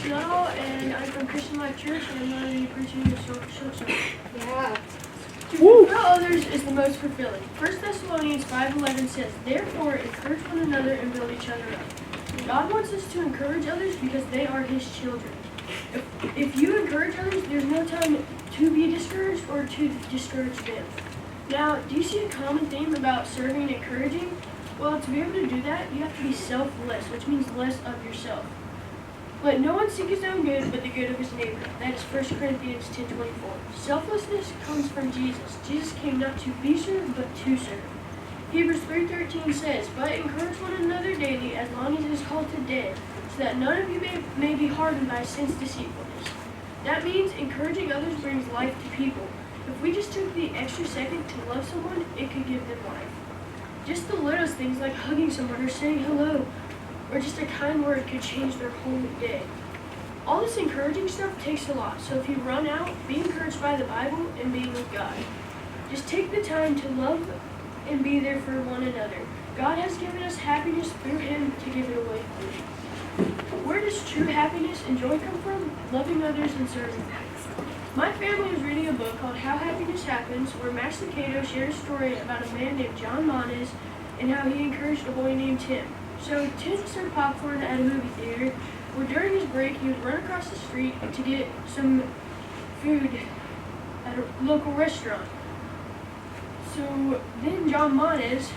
is Nuttall, and I'm from Christian Life Church, and I'm going to be preaching a short sermon. Yeah. To fulfill others is the most fulfilling. 1 Thessalonians 5:11 says, "Therefore, encourage one another and build each other up." God wants us to encourage others because they are His children. If you encourage others, there's no time to be discouraged or to discourage them. Now, do you see a common theme about serving and encouraging? Well, to be able to do that, you have to be selfless, which means less of yourself. Let no one seek his own good, but the good of his neighbor. That is 1 Corinthians 10:24. Selflessness comes from Jesus. Jesus came not to be served, but to serve. Hebrews 3:13 says, "But encourage one another daily, as long as it is called today, so that none of you may be hardened by sin's deceitfulness." That means encouraging others brings life to people. If we just took the extra second to love someone, it could give them life. Just the littlest things like hugging someone or saying hello, or just a kind word could change their whole day. All this encouraging stuff takes a lot, so if you run out, be encouraged by the Bible and being with God. Just take the time to love and be there for one another. God has given us happiness through Him to give it away free. Where does true happiness and joy come from? Loving others and serving. My family was reading a book called How Happiness Happens, where Max Lucado shared a story about a man named John Mones and how he encouraged a boy named Tim. So Tim served popcorn at a movie theater, where during his break he would run across the street to get some food at a local restaurant. So then John Mones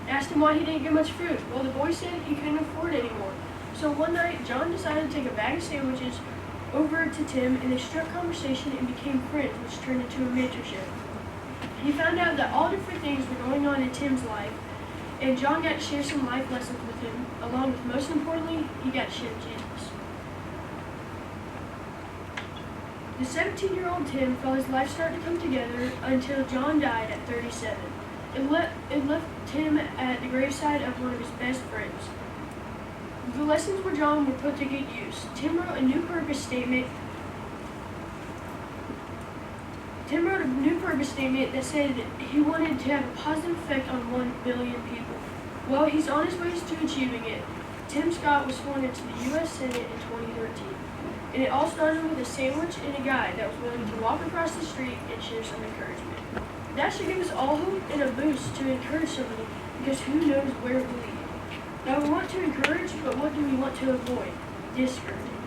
asked him why he didn't get much food. Well, the boy said he couldn't afford it anymore. So one night, John decided to take a bag of sandwiches over to Tim, and they struck conversation and became friends, which turned into a mentorship. He found out that all different things were going on in Tim's life, and John got to share some life lessons with him, along with, most importantly, he got to share Jesus. The 17-year-old Tim felt his life start to come together until John died at 37. It left Tim at the graveside of one of his best friends. The lessons for John were put to good use. Tim wrote a new purpose statement that said he wanted to have a positive effect on 1 billion people. Well, he's on his way to achieving it. Tim Scott was sworn into the U.S. Senate in 2013. And it all started with a sandwich and a guy that was willing to walk across the street and share some encouragement. That should give us all hope and a boost to encourage somebody, because who knows where it will lead. Now, we want to encourage, but what do we want to avoid? Discouraging.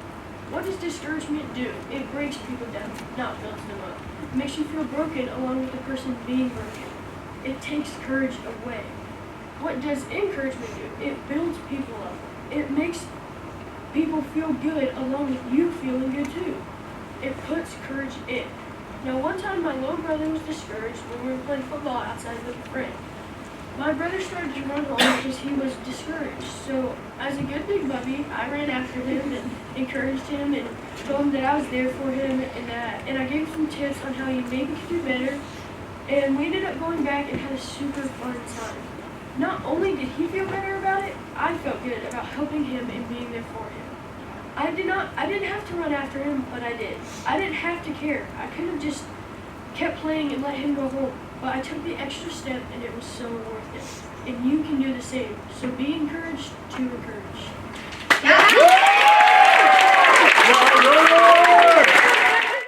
What does discouragement do? It breaks people down, not builds them up. It makes you feel broken along with the person being broken. It takes courage away. What does encouragement do? It builds people up. It makes people feel good along with you feeling good too. It puts courage in. Now, one time my little brother was discouraged when we were playing football outside with a friend. My brother started to run home because he was discouraged. So, as a good big puppy, I ran after him and encouraged him and told him that I was there for him and I gave him some tips on how he maybe could do better. And we ended up going back and had a super fun time. Not only did he feel better about it, I felt good about helping him and being there for him. I didn't have to run after him, but I did. I didn't have to care. I could have just kept playing and let him go home. But I took the extra step, and it was so worth it. And you can do the same. So be encouraged to encourage.